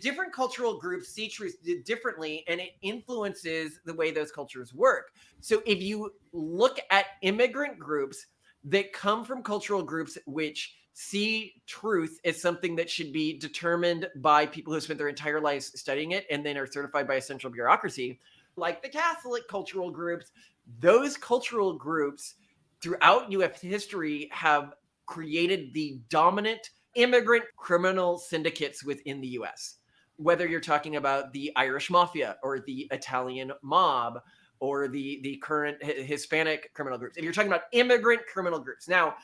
different cultural groups see truth differently, and it influences the way those cultures work. So if you look at immigrant groups that come from cultural groups which see truth as something that should be determined by people who spent their entire lives studying it and then are certified by a central bureaucracy, like the Catholic cultural groups, those cultural groups throughout US history have created the dominant immigrant criminal syndicates within the US. Whether you're talking about the Irish mafia or the Italian mob or the current Hispanic criminal groups. If you're talking about immigrant criminal groups. Now,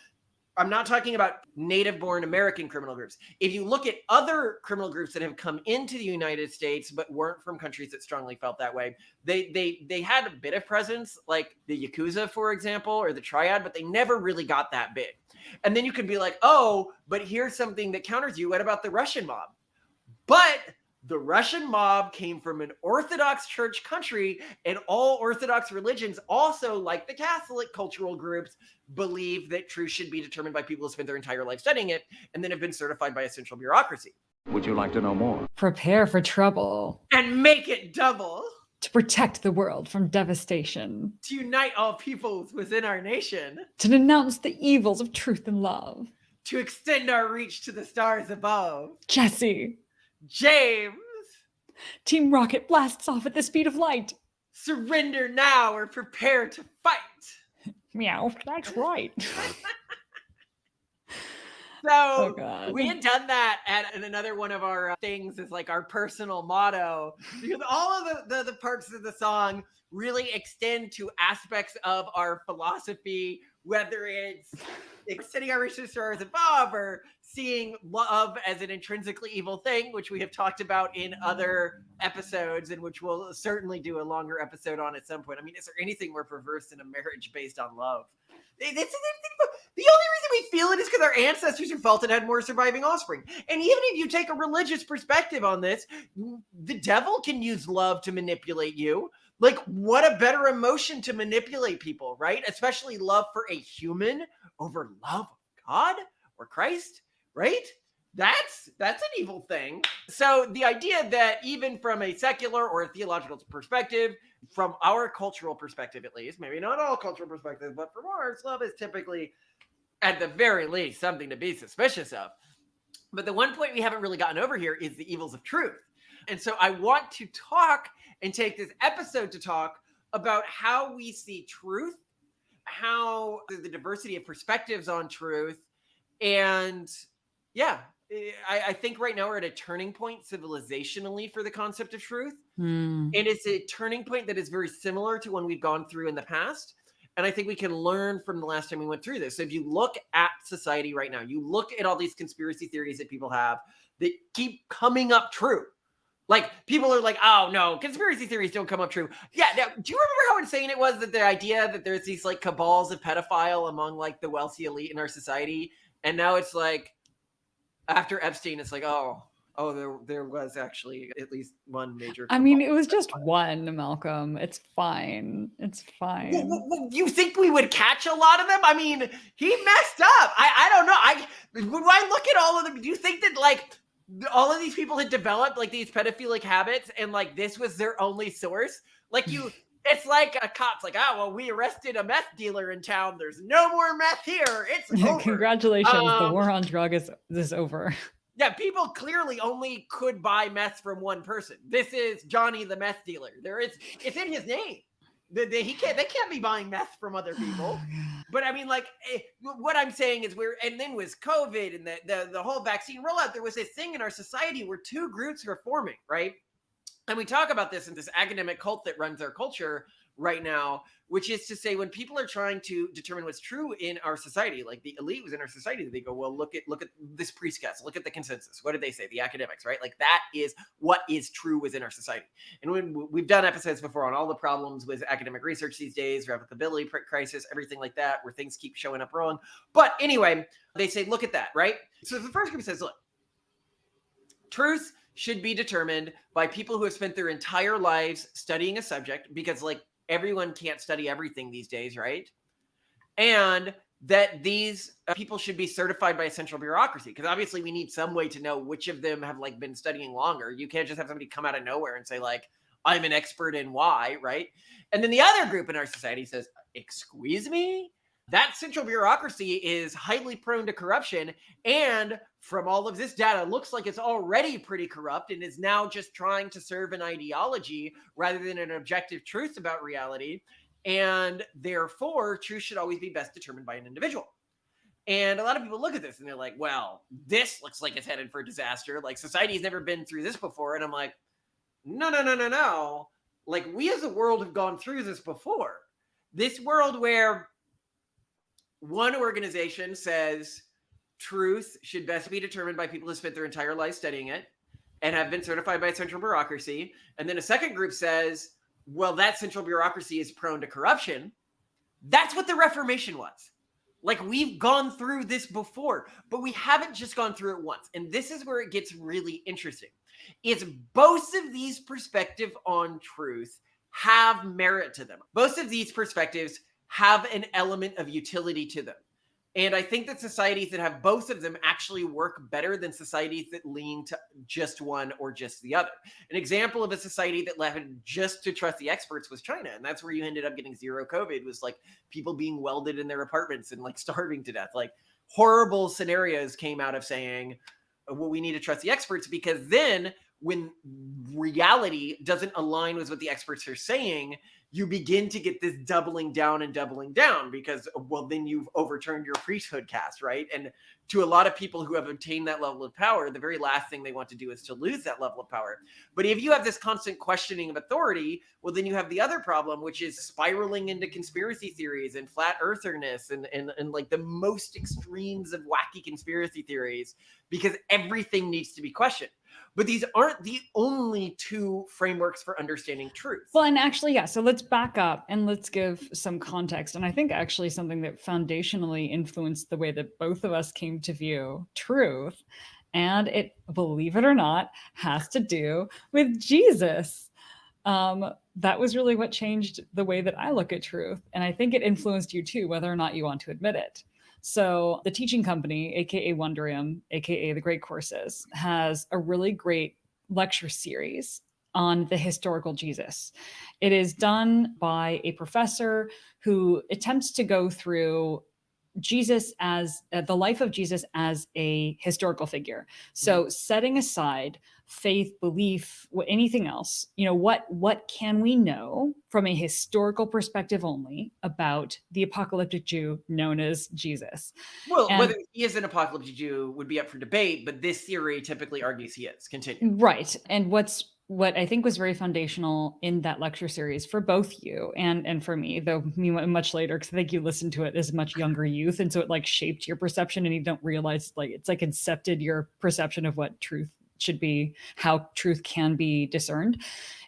I'm not talking about native-born American criminal groups. If you look at other criminal groups that have come into the United States but weren't from countries that strongly felt that way, they had a bit of presence, like the Yakuza, for example, or the Triad, but they never really got that big. And then you could be like, oh, but here's something that counters you. What about the Russian mob? But the Russian mob came from an Orthodox church country, and all Orthodox religions, also like the Catholic cultural groups, believe that truth should be determined by people who spend their entire life studying it and then have been certified by a central bureaucracy. Would you like to know more? Prepare for trouble. And make it double. To protect the world from devastation. To unite all peoples within our nation. To denounce the evils of truth and love. To extend our reach to the stars above. Jesse. James. Team Rocket blasts off at the speed of light. Surrender now or prepare to fight. Meow, that's right. So we had done that at another one of our things is like our personal motto, because all of the parts of the song really extend to aspects of our philosophy, whether it's extending our reach to the stars above or seeing love as an intrinsically evil thing, which we have talked about in other episodes and which we'll certainly do a longer episode on at some point. I mean, is there anything more perverse than a marriage based on love? The only reason we feel it is because our ancestors who felt it had more surviving offspring. And even if you take a religious perspective on this, the devil can use love to manipulate you. Like, what a better emotion to manipulate people, right? Especially love for a human over love of God or Christ, right? That's an evil thing. So the idea that even from a secular or a theological perspective, from our cultural perspective at least, maybe not all cultural perspectives, but from ours, love is typically, at the very least, something to be suspicious of. But the one point we haven't really gotten over here is the evils of truth. And so I want to talk and take this episode to talk about how we see truth, how the diversity of perspectives on truth, and yeah, I think right now we're at a turning point civilizationally for the concept of truth. And it's a turning point that is very similar to one we've gone through in the past. And I think we can learn from the last time we went through this. So if you look at society right now, you look at all these conspiracy theories that people have that keep coming up true. Like, people are like, oh, no, conspiracy theories don't come up true. Yeah, now, do you remember how insane it was that the idea that there's these, like, cabals of pedophile among, like, the wealthy elite in our society? And now it's like, after Epstein, it's like, oh, there was actually at least one major. I mean, it was just one, Malcolm. It's fine. It's fine. Well, you think we would catch a lot of them? I mean, he messed up. I don't know. When I look at all of them, do you think that, like, all of these people had developed, like, these pedophilic habits and, like, this was their only source? Like, it's like a cop's like, oh, well, we arrested a meth dealer in town. There's no more meth here. It's over. Congratulations. The war on drug is over. Yeah, people clearly only could buy meth from one person. This is Johnny the meth dealer. It's in his name. They can't be buying meth from other people. But I mean, like, what I'm saying is and then was COVID and the whole vaccine rollout, there was this thing in our society where two groups were forming, right? And we talk about this in this academic cult that runs our culture right now, which is to say, when people are trying to determine what's true in our society, like the elite was in our society, they go, well, look at this priestcast, look at the consensus. What did they say? The academics, right? Like, that is what is true within our society. And when we've done episodes before on all the problems with academic research these days, replicability crisis, everything like that, where things keep showing up wrong. But anyway, they say, look at that, right? So the first group says, look, truth should be determined by people who have spent their entire lives studying a subject, because, like, everyone can't study everything these days, right? And that these people should be certified by a central bureaucracy, because obviously we need some way to know which of them have like been studying longer. You can't just have somebody come out of nowhere and say like, I'm an expert in Y, right? And then the other group in our society says, excuse me? That central bureaucracy is highly prone to corruption. And from all of this data, looks like it's already pretty corrupt and is now just trying to serve an ideology rather than an objective truth about reality. And therefore, truth should always be best determined by an individual. And a lot of people look at this and they're like, well, this looks like it's headed for disaster. Like, society's never been through this before. And I'm like, no. Like, we as a world have gone through this before. This world where one organization says truth should best be determined by people who spent their entire life studying it and have been certified by a central bureaucracy. And then a second group says, well, that central bureaucracy is prone to corruption. That's what the Reformation was. Like, we've gone through this before, but we haven't just gone through it once. And this is where it gets really interesting. It's both of these perspectives on truth have merit to them. Both of these perspectives have an element of utility to them. And I think that societies that have both of them actually work better than societies that lean to just one or just the other. An example of a society that left just to trust the experts was China. And that's where you ended up getting zero COVID, was like people being welded in their apartments and like starving to death. Like, horrible scenarios came out of saying, well, we need to trust the experts, because then when reality doesn't align with what the experts are saying, you begin to get this doubling down because, well, then you've overturned your priesthood caste, right? And to a lot of people who have obtained that level of power, the very last thing they want to do is to lose that level of power. But if you have this constant questioning of authority, well, then you have the other problem, which is spiraling into conspiracy theories and flat eartherness and like the most extremes of wacky conspiracy theories, because everything needs to be questioned. But these aren't the only two frameworks for understanding truth. Well, and actually, yeah. So let's back up and let's give some context. And I think actually something that foundationally influenced the way that both of us came to view truth, and it, believe it or not, has to do with Jesus. That was really what changed the way that I look at truth. And I think it influenced you too, whether or not you want to admit it. So the teaching company, aka Wondrium, aka the Great Courses, has a really great lecture series on the historical Jesus. It is done by a professor who attempts to go through Jesus as the life of Jesus as a historical figure. So setting aside faith, belief, anything else, what can we know from a historical perspective only about the apocalyptic Jew known as Jesus? Well, whether he is an apocalyptic Jew would be up for debate, but this theory typically argues he is. Continue. Right. And what I think was very foundational in that lecture series for both you and for me, though me much later, because I think you listened to it as a much younger youth, and so it like shaped your perception, and you don't realize like it's like incepted your perception of what truth should be, how truth can be discerned,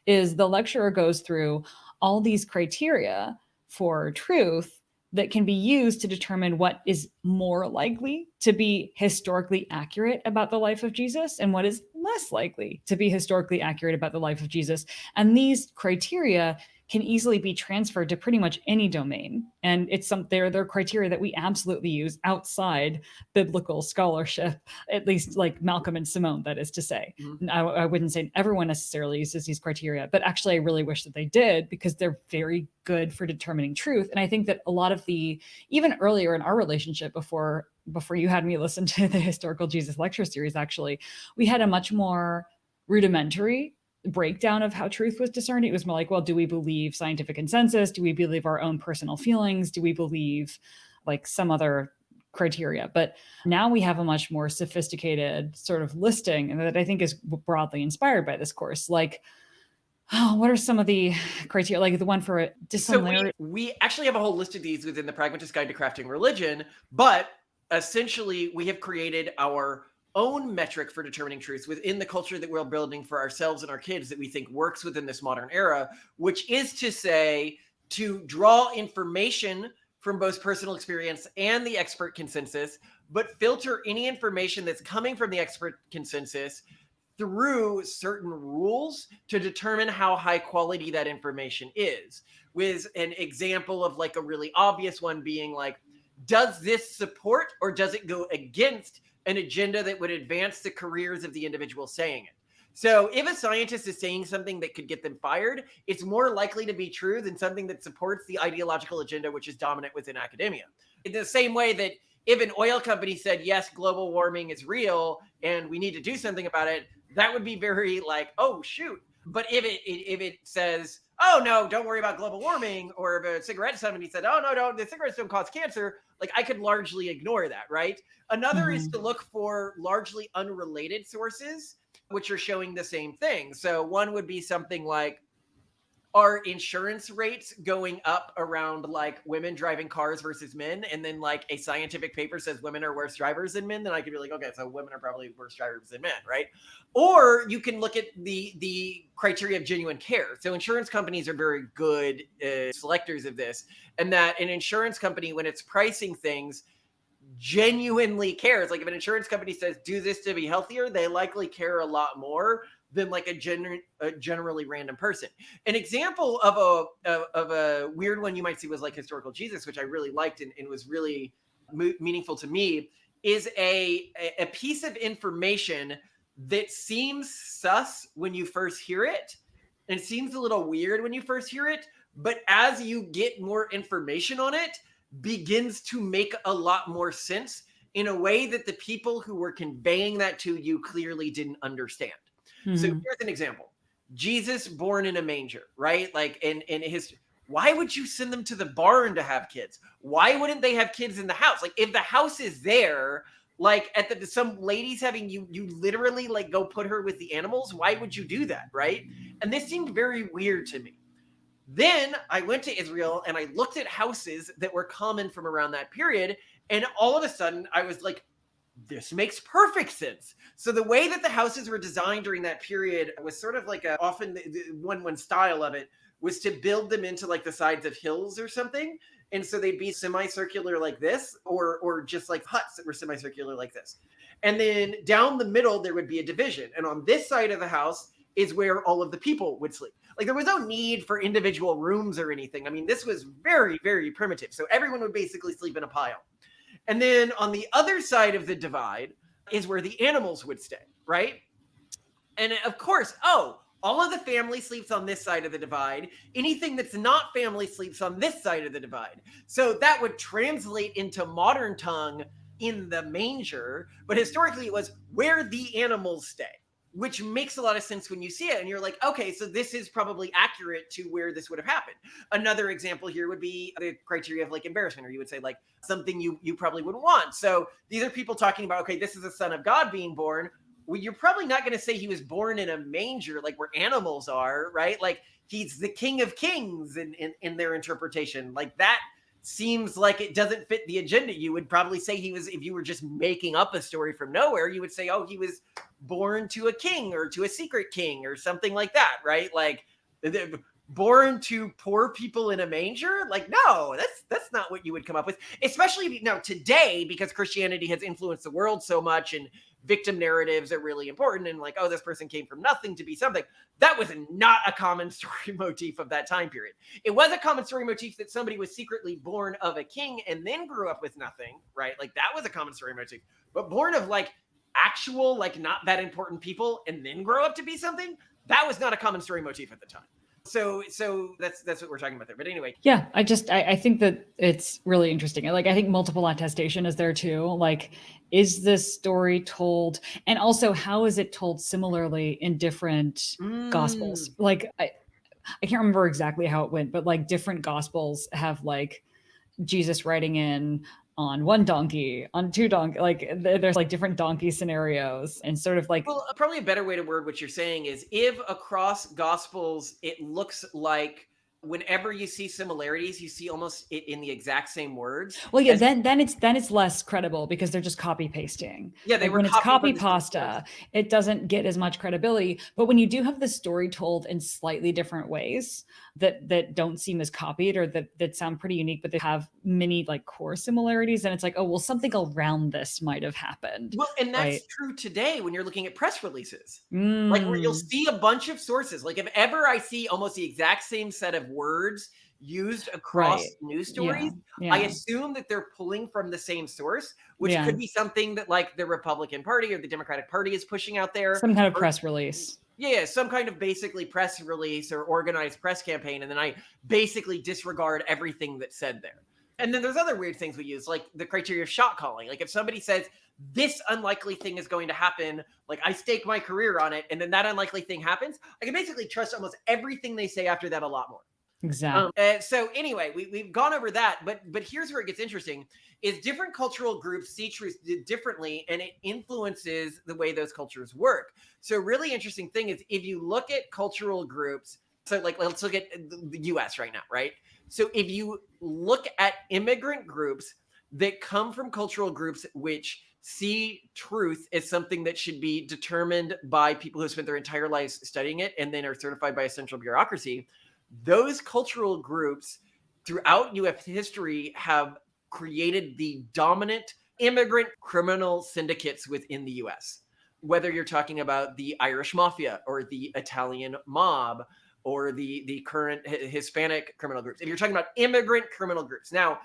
is the lecturer goes through all these criteria for truth that can be used to determine what is more likely to be historically accurate about the life of Jesus and what is less likely to be historically accurate about the life of Jesus. And these criteria can easily be transferred to pretty much any domain. And they're criteria that we absolutely use outside biblical scholarship, at least like Malcolm and Simone, that is to say. Mm-hmm. I wouldn't say everyone necessarily uses these criteria, but actually I really wish that they did, because they're very good for determining truth. And I think that a lot of even earlier in our relationship, before you had me listen to the Historical Jesus lecture series, actually, we had a much more rudimentary breakdown of how truth was discerned. It was more like, well, do we believe scientific consensus? Do we believe our own personal feelings? Do we believe like some other criteria? But now we have a much more sophisticated sort of listing, and that I think is broadly inspired by this course. Like, what are some of the criteria? Like the one for dissimilarity. So we actually have a whole list of these within the Pragmatist Guide to Crafting Religion, but essentially we have created our own metric for determining truth within the culture that we're building for ourselves and our kids that we think works within this modern era, which is to say, to draw information from both personal experience and the expert consensus, but filter any information that's coming from the expert consensus through certain rules to determine how high quality that information is. With an example of like a really obvious one being like, does this support or does it go against an agenda that would advance the careers of the individual saying it? So if a scientist is saying something that could get them fired, it's more likely to be true than something that supports the ideological agenda which is dominant within academia. In the same way that if an oil company said, yes, global warming is real and we need to do something about it, that would be very like, oh, shoot. But if it says, oh, no, don't worry about global warming, or if a cigarette company said, oh, no, the cigarettes don't cause cancer, like I could largely ignore that, right? Another is to look for largely unrelated sources, which are showing the same thing. So one would be something like, are insurance rates going up around like women driving cars versus men? And then like a scientific paper says women are worse drivers than men, then I could be like, okay, so women are probably worse drivers than men, right? Or you can look at the criteria of genuine care. So insurance companies are very good selectors of this, and that an insurance company, when it's pricing things, genuinely cares. Like if an insurance company says do this to be healthier, they likely care a lot more than like a generally random person. An example of a weird one you might see was like historical Jesus, which I really liked and was really meaningful to me, is a piece of information that seems sus when you first hear it, and it seems a little weird when you first hear it, but as you get more information on it, begins to make a lot more sense in a way that the people who were conveying that to you clearly didn't understand. So here's an example. Jesus born in a manger, right? Like in his, why would you send them to the barn to have kids? Why wouldn't they have kids in the house? Like if the house is there, like at some ladies having you literally like go put her with the animals, why would you do that, right? And this seemed very weird to me. Then I went to Israel and I looked at houses that were common from around that period, and all of a sudden I was like, this makes perfect sense. So the way that the houses were designed during that period was sort of like often one style of it was to build them into like the sides of hills or something. And so they'd be semicircular like this, or just like huts that were semicircular like this. And then down the middle, there would be a division. And on this side of the house is where all of the people would sleep. Like there was no need for individual rooms or anything. I mean, this was very, very primitive. So everyone would basically sleep in a pile. And then on the other side of the divide is where the animals would stay, right? And of course, all of the family sleeps on this side of the divide. Anything that's not family sleeps on this side of the divide. So that would translate into modern tongue in the manger, but historically it was where the animals stay, which makes a lot of sense when you see it. And you're like, okay, so this is probably accurate to where this would have happened. Another example here would be the criteria of like embarrassment, or you would say like something you probably wouldn't want. So these are people talking about, okay, this is a son of God being born. Well, you're probably not going to say he was born in a manger, like where animals are, right? Like he's the King of Kings in their interpretation. Like that seems like it doesn't fit the agenda. You would probably say he was, if you were just making up a story from nowhere, you would say, oh, he was born to a king or to a secret king or something like that, right? Like born to poor people in a manger? Like, no, that's not what you would come up with. Especially now today, because Christianity has influenced the world so much and victim narratives are really important, and like, oh, this person came from nothing to be something. That was not a common story motif of that time period. It was a common story motif that somebody was secretly born of a king and then grew up with nothing, right? Like that was a common story motif. But born of like actual, like not that important people and then grow up to be something, that was not a common story motif at the time. So that's what we're talking about there. But anyway. Yeah, I think that it's really interesting. Like, I think multiple attestation is there too. Like, is this story told, and also how is it told similarly in different gospels? Like, I can't remember exactly how it went, but like different gospels have like Jesus riding in on one donkey, on two donkey, like there's like different donkey scenarios, and sort of like, well, probably a better way to word what you're saying is if across gospels it looks like whenever you see similarities, you see almost it in the exact same words. Well, yeah, then it's less credible because they're just copy pasting. Yeah, they like were when it's copy pasta, it doesn't get as much credibility. But when you do have the story told in slightly different ways that don't seem as copied, or that sound pretty unique, but they have many like core similarities, and it's like, oh, well, something around this might have happened. Well, and that's right? true today when you're looking at press releases. Like where you'll see a bunch of sources. Like if ever I see almost the exact same set of words used across Right. news Yeah. stories, I Yeah. assume that they're pulling from the same source, which Yeah. could be something that like the Republican Party or the Democratic Party is pushing out there. Some kind of Or press release. yeah, some kind of basically press release or organized press campaign, and then I basically disregard everything that's said there. And then there's other weird things we use, like the criteria of shot calling. Like if somebody says this unlikely thing is going to happen, like I stake my career on it, and then that unlikely thing happens, I can basically trust almost everything they say after that a lot more. Exactly. So anyway, we've gone over that, but here's where it gets interesting: is different cultural groups see truth differently, and it influences the way those cultures work. So really interesting thing is if you look at cultural groups. So like let's look at the U.S. right now, right? So if you look at immigrant groups that come from cultural groups which see truth as something that should be determined by people who spent their entire lives studying it and then are certified by a central bureaucracy, those cultural groups throughout US history have created the dominant immigrant criminal syndicates within the US. Whether you're talking about the Irish mafia or the Italian mob or the current Hispanic criminal groups. If you're talking about immigrant criminal groups. Now,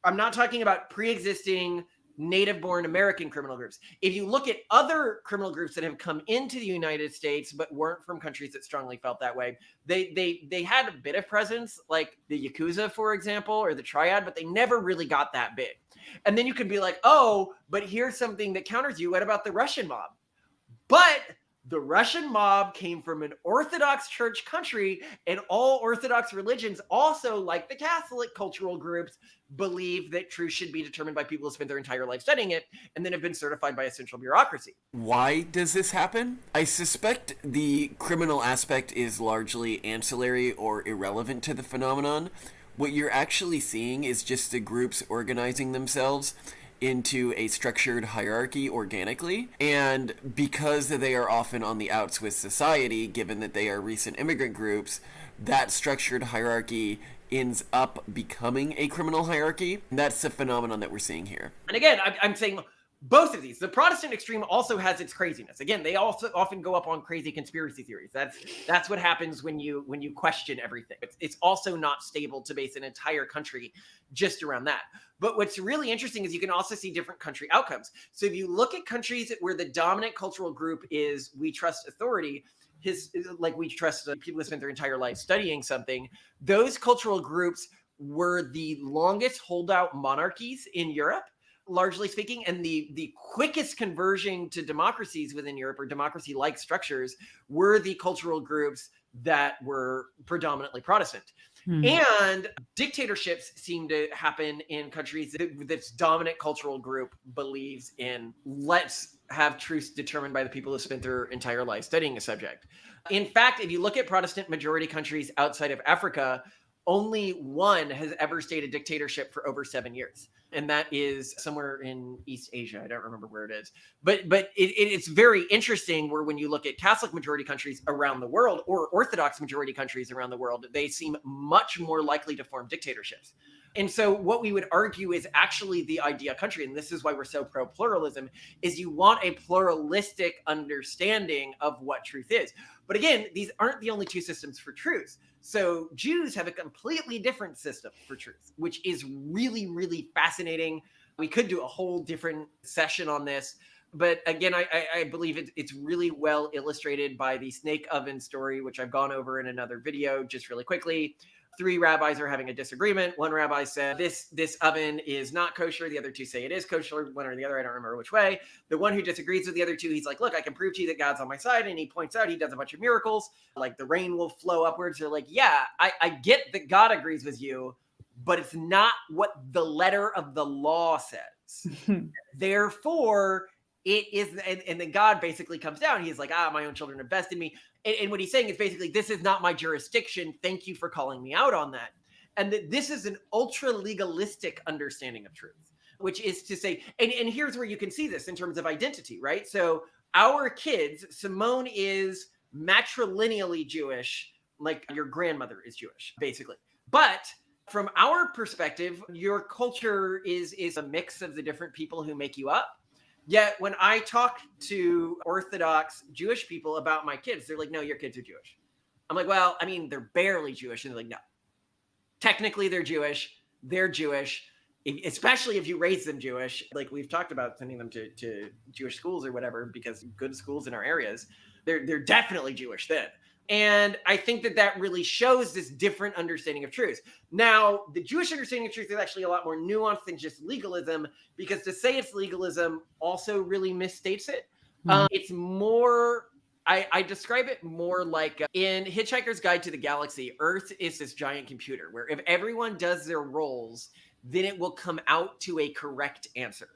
I'm not talking about pre-existing native-born American criminal groups. If you look at other criminal groups that have come into the United States but weren't from countries that strongly felt that way, they had a bit of presence, like the Yakuza, for example, or the Triad, but they never really got that big. And then you could be like, oh, but here's something that counters you. What about the Russian mob? But the Russian mob came from an Orthodox church country, and all Orthodox religions, also like the Catholic cultural groups, believe that truth should be determined by people who spend their entire life studying it and then have been certified by a central bureaucracy. Why does this happen? I suspect the criminal aspect is largely ancillary or irrelevant to the phenomenon. What you're actually seeing is just the groups organizing themselves into a structured hierarchy organically, and because they are often on the outs with society, given that they are recent immigrant groups, that structured hierarchy ends up becoming a criminal hierarchy. That's the phenomenon that we're seeing here. And again, I'm saying both of these. The Protestant extreme also has its craziness. Again, they also often go up on crazy conspiracy theories. That's what happens when you question everything. It's also not stable to base an entire country just around that. But what's really interesting is you can also see different country outcomes. So if you look at countries where the dominant cultural group is we trust authority, like we trust people who spent their entire life studying something, those cultural groups were the longest holdout monarchies in Europe, largely speaking, and the quickest conversion to democracies within Europe or democracy-like structures were the cultural groups that were predominantly Protestant. And dictatorships seem to happen in countries that this dominant cultural group believes in let's have truths determined by the people who spent their entire life studying a subject. In fact, if you look at Protestant majority countries outside of Africa, only one has ever stayed a dictatorship for over 7 years. And that is somewhere in East Asia. I don't remember where it is. But it's very interesting where when you look at Catholic majority countries around the world or Orthodox majority countries around the world, they seem much more likely to form dictatorships. And so what we would argue is actually the idea country, and this is why we're so pro-pluralism, is you want a pluralistic understanding of what truth is. But again, these aren't the only two systems for truth. So Jews have a completely different system for truth, which is really, really fascinating. We could do a whole different session on this. But again, I believe it's really well illustrated by the snake oven story, which I've gone over in another video just really quickly. 3 rabbis are having a disagreement. One rabbi said, this oven is not kosher. The other 2 say it is kosher, one or the other. I don't remember which way. The one who disagrees with the other 2, he's like, look, I can prove to you that God's on my side. And he points out he does a bunch of miracles, like the rain will flow upwards. They're like, yeah, I get that God agrees with you, but it's not what the letter of the law says. Therefore, it is, and then God basically comes down. He's like, my own children invest in me. And what he's saying is basically, this is not my jurisdiction. Thank you for calling me out on that. And that this is an ultra legalistic understanding of truth, which is to say, and here's where you can see this in terms of identity, right? So our kids, Simone is matrilineally Jewish, like your grandmother is Jewish, basically. But from our perspective, your culture is a mix of the different people who make you up. Yet when I talk to Orthodox Jewish people about my kids, they're like, no, your kids are Jewish. I'm like, well, I mean, they're barely Jewish. And they're like, no, technically they're Jewish, especially if you raise them Jewish, like we've talked about sending them to Jewish schools or whatever, because good schools in our areas, they're definitely Jewish then. And I think that really shows this different understanding of truth. Now, the Jewish understanding of truth is actually a lot more nuanced than just legalism, because to say it's legalism also really misstates it. It's more, I describe it more like in Hitchhiker's Guide to the Galaxy, Earth is this giant computer where if everyone does their roles, then it will come out to a correct answer.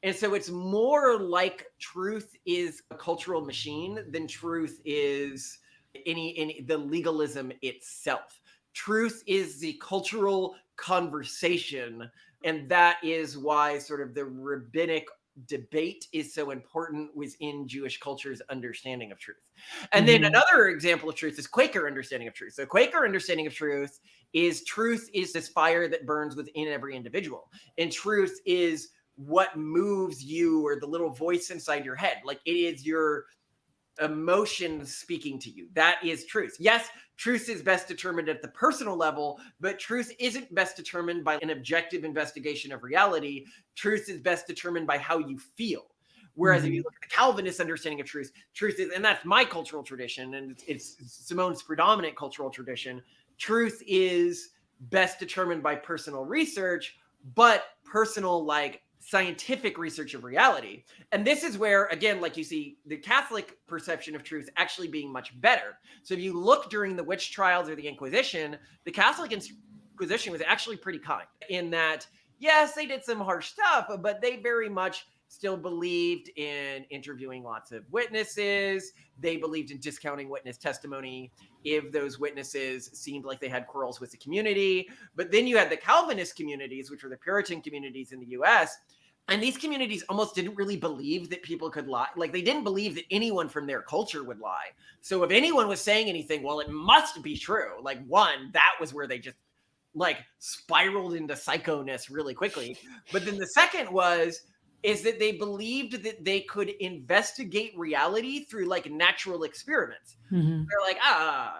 And so it's more like truth is a cultural machine than truth is any the legalism itself. Truth is the cultural conversation, and that is why sort of the rabbinic debate is so important within Jewish culture's understanding of truth. And then another example of truth is Quaker understanding of truth. So Quaker understanding of truth is this fire that burns within every individual, and truth is what moves you, or the little voice inside your head. Like, it is your emotions speaking to you. That is truth. Yes, truth is best determined at the personal level, but truth isn't best determined by an objective investigation of reality. Truth is best determined by how you feel. Whereas if you look at the Calvinist understanding of truth, truth is, and that's my cultural tradition, and it's Simone's predominant cultural tradition, truth is best determined by personal research, but personal, like, scientific research of reality. And this is where, again, like, you see the Catholic perception of truth actually being much better. So if you look during the witch trials or the Inquisition, the Catholic Inquisition was actually pretty kind in that, yes, they did some harsh stuff, but they very much still believed in interviewing lots of witnesses. They believed in discounting witness testimony if those witnesses seemed like they had quarrels with the community. But then you had the Calvinist communities, which were the Puritan communities in the US. And these communities almost didn't really believe that people could lie. Like, they didn't believe that anyone from their culture would lie. So if anyone was saying anything, well, it must be true. Like, one, that was where they just, like, spiraled into psychoness really quickly. But then the second is that they believed that they could investigate reality through, like, natural experiments. They're like,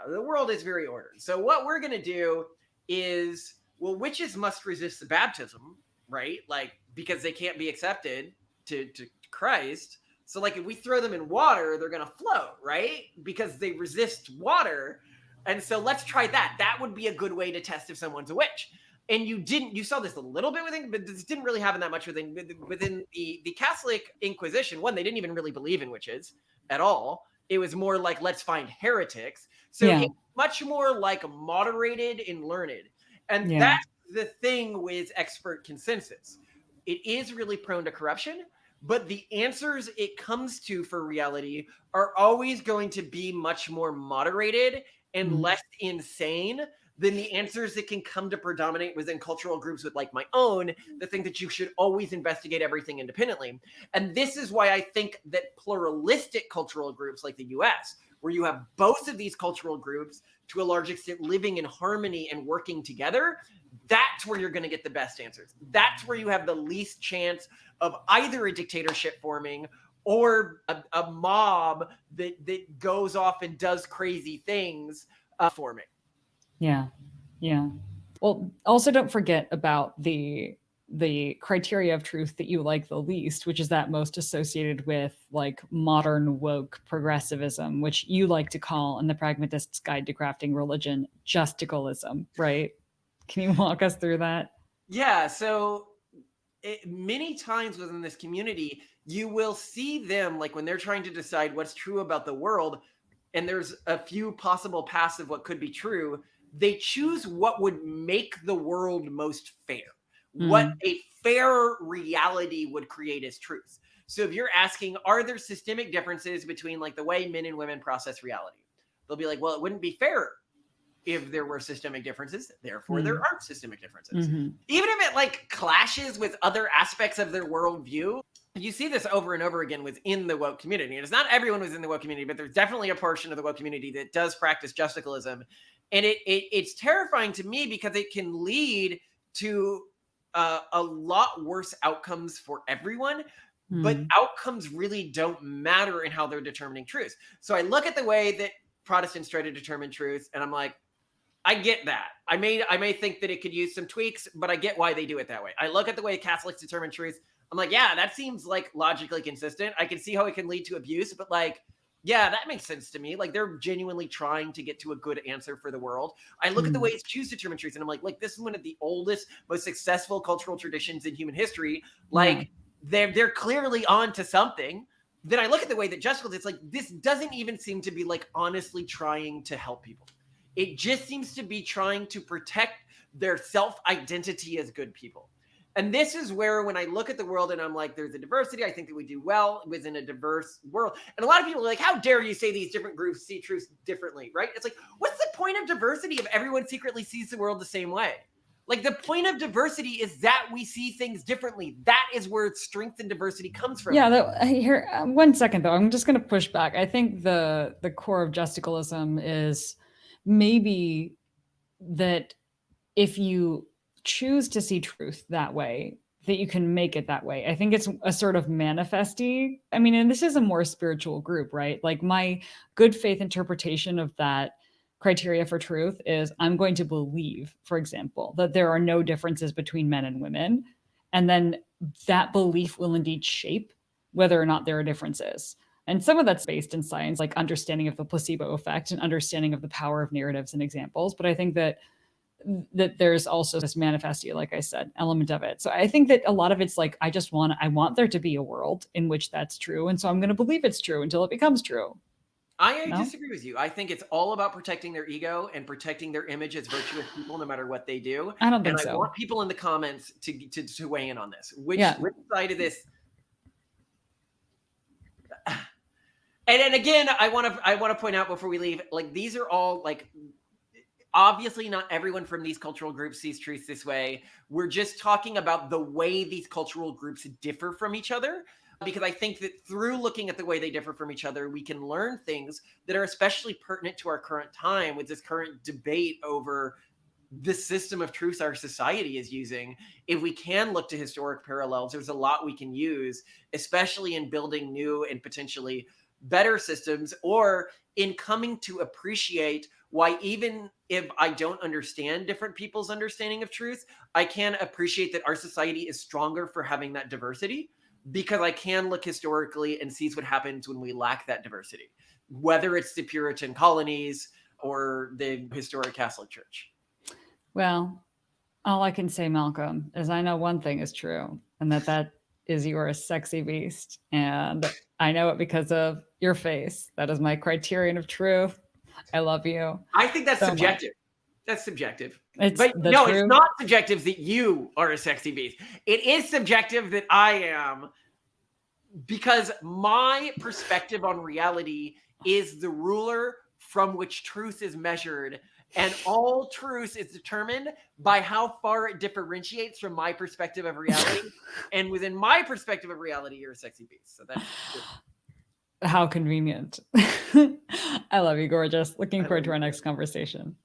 the world is very ordered. So what we're going to do is, well, witches must resist the baptism, right? Like, because they can't be accepted to Christ. So, like, if we throw them in water, they're going to float, right? Because they resist water. And so let's try that. That would be a good way to test if someone's a witch. And you saw this a little bit within, but this didn't really happen that much within the Catholic Inquisition. One, they didn't even really believe in witches at all. It was more like, let's find heretics. So it's much more like moderated and learned. And that's the thing with expert consensus. It is really prone to corruption, but the answers it comes to for reality are always going to be much more moderated and less insane than the answers that can come to predominate within cultural groups with, like, my own, the thing that you should always investigate everything independently. And this is why I think that pluralistic cultural groups like the US, where you have both of these cultural groups to a large extent living in harmony and working together, that's where you're going to get the best answers. That's where you have the least chance of either a dictatorship forming or a mob that goes off and does crazy things forming. Yeah. Well, also don't forget about the criteria of truth that you like the least, which is that most associated with, like, modern woke progressivism, which you like to call in the Pragmatist's Guide to Crafting Religion justicalism, right? Can you walk us through that? Yeah. So many times within this community, you will see them, like, when they're trying to decide what's true about the world, and there's a few possible paths of what could be true, they choose what would make the world most fair, what a fair reality would create as truth. So if you're asking, are there systemic differences between, like, the way men and women process reality? They'll be like, well, it wouldn't be fair if there were systemic differences, therefore there aren't systemic differences. Even if it, like, clashes with other aspects of their worldview. You see this over and over again within the woke community. And it's not everyone within the woke community, but there's definitely a portion of the woke community that does practice justicalism. And it's terrifying to me because it can lead to a lot worse outcomes for everyone. But outcomes really don't matter in how they're determining truth. So I look at the way that Protestants try to determine truth, and I'm like, I get that. I may think that it could use some tweaks, but I get why they do it that way. I look at the way Catholics determine truth. I'm like, yeah, that seems like logically consistent. I can see how it can lead to abuse, but like, yeah, that makes sense to me. Like they're genuinely trying to get to a good answer for the world. I look at the ways Jews determine truth, and I'm like, this is one of the oldest, most successful cultural traditions in human history. Like they're clearly on to something. Then I look at the way that Jessica, it's like, this doesn't even seem to be like honestly trying to help people. It just seems to be trying to protect their self-identity as good people. And this is where, when I look at the world and I'm like, there's a diversity, I think that we do well within a diverse world. And a lot of people are like, how dare you say these different groups see truth differently, right? It's like, what's the point of diversity if everyone secretly sees the world the same way? Like, the point of diversity is that we see things differently. That is where strength and diversity comes from. Yeah, here, 1 second though. I'm just going to push back. I think the core of justicalism is maybe that if you choose to see truth that way, that you can make it that way. I think it's a sort of manifesty. I mean, and this is a more spiritual group, right? Like my good faith interpretation of that criteria for truth is I'm going to believe, for example, that there are no differences between men and women. And then that belief will indeed shape whether or not there are differences. And some of that's based in science, like understanding of the placebo effect and understanding of the power of narratives and examples. But I think that there's also this manifesty, like I said, element of it. So I think that a lot of it's like, I want there to be a world in which that's true. And so I'm going to believe it's true until it becomes true. I disagree with you. I think it's all about protecting their ego and protecting their image as virtuous people, no matter what they do. I don't think so. I want people in the comments to weigh in on this. Which side of this? And again, I want to point out before we leave, like, these are all like, obviously not everyone from these cultural groups sees truth this way. We're just talking about the way these cultural groups differ from each other, because I think that through looking at the way they differ from each other, we can learn things that are especially pertinent to our current time with this current debate over the system of truth our society is using. If we can look to historic parallels, there's a lot we can use, especially in building new and potentially better systems, or in coming to appreciate why, even if I don't understand different people's understanding of truth, I can appreciate that our society is stronger for having that diversity, because I can look historically and see what happens when we lack that diversity, whether it's the Puritan colonies or the historic Catholic Church. Well, all I can say, Malcolm, is I know one thing is true, and that is you are a sexy beast. And I know it because of your face. That is my criterion of truth. I love you. I think that's so subjective. That's subjective. It's not subjective that you are a sexy beast. It is subjective that I am, because my perspective on reality is the ruler from which truth is measured. And all truth is determined by how far it differentiates from my perspective of reality. And within my perspective of reality, you're a sexy beast. So that's good. How convenient. I love you, gorgeous. Looking forward to our next conversation.